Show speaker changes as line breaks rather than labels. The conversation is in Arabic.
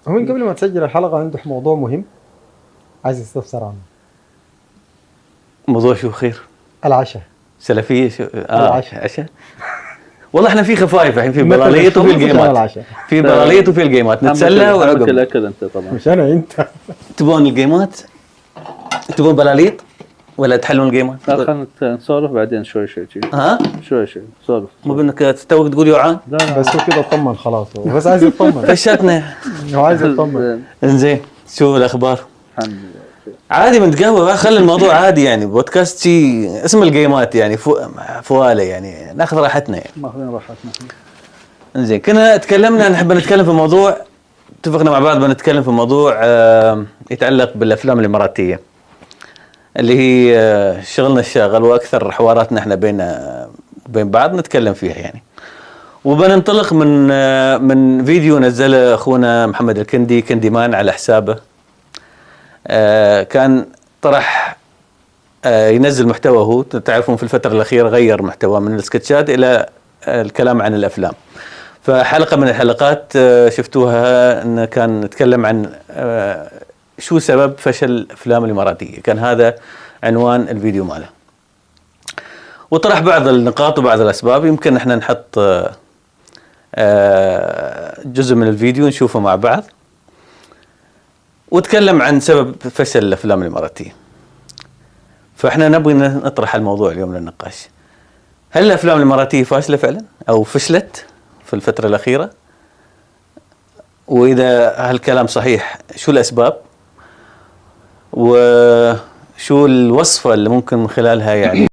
هو من قبل ما تسجل الحلقة عنده موضوع مهم عايز يستفسر عنه.
موضوع شو خير؟
العشاء.
سلفية شو؟
العشاء.
عشاء. والله احنا في خفايف الحين، في
متى
بلاليط وفي
نخلص عشان
الجيمات.
العشاء؟
في بلاليط وفي الجيمات نتسلى
حمك
وعقب.
الاكل انت طبعا.
مش أنا أنت.
تبون الجيمات؟ تبون بلاليط ولا تحلون الجيمات؟
لا خلينا نسولف بعدين شوي شوي
ها؟
شوي شوي نسولف.
مو بانك توك تقول يوعان؟
لا لا
بس هو كده اطمن خلاص، هو بس عايز يطمن.
فشتنا.
هو عايز يطمن.
انزين شو الاخبار؟
الحمد لله.
عادي بنتقهوى، خلي الموضوع عادي يعني، بودكاست شي اسم الجيمات يعني فواله يعني، ناخذ راحتنا يعني.
ماخذين راحتنا.
انزين كنا تكلمنا، نحب نتكلم في موضوع، اتفقنا مع بعض بنتكلم في موضوع يتعلق بالافلام الاماراتيه اللي هي شغلنا الشاغل واكثر حواراتنا احنا بين بعض نتكلم فيها يعني. وبننطلق من فيديو نزله اخونا محمد الكندي كندي مان على حسابه. كان طرح ينزل محتوى، هو تعرفون في الفترة الأخيرة غير محتوى من السكتشات إلى الكلام عن الأفلام. فحلقة من الحلقات شفتوها أنه كان نتكلم عن شو سبب فشل الأفلام الإماراتية، كان هذا عنوان الفيديو ماله. وطرح بعض النقاط وبعض الأسباب، يمكن احنا نحط جزء من الفيديو نشوفه مع بعض، وتكلم عن سبب فشل الأفلام الإماراتية. فإحنا نبغي نطرح الموضوع اليوم للنقاش. هل الأفلام الإماراتية فاشلة فعلا أو فشلت في الفترة الأخيرة؟ وإذا هالكلام صحيح شو الأسباب؟ وشو الوصفة اللي ممكن من خلالها يعني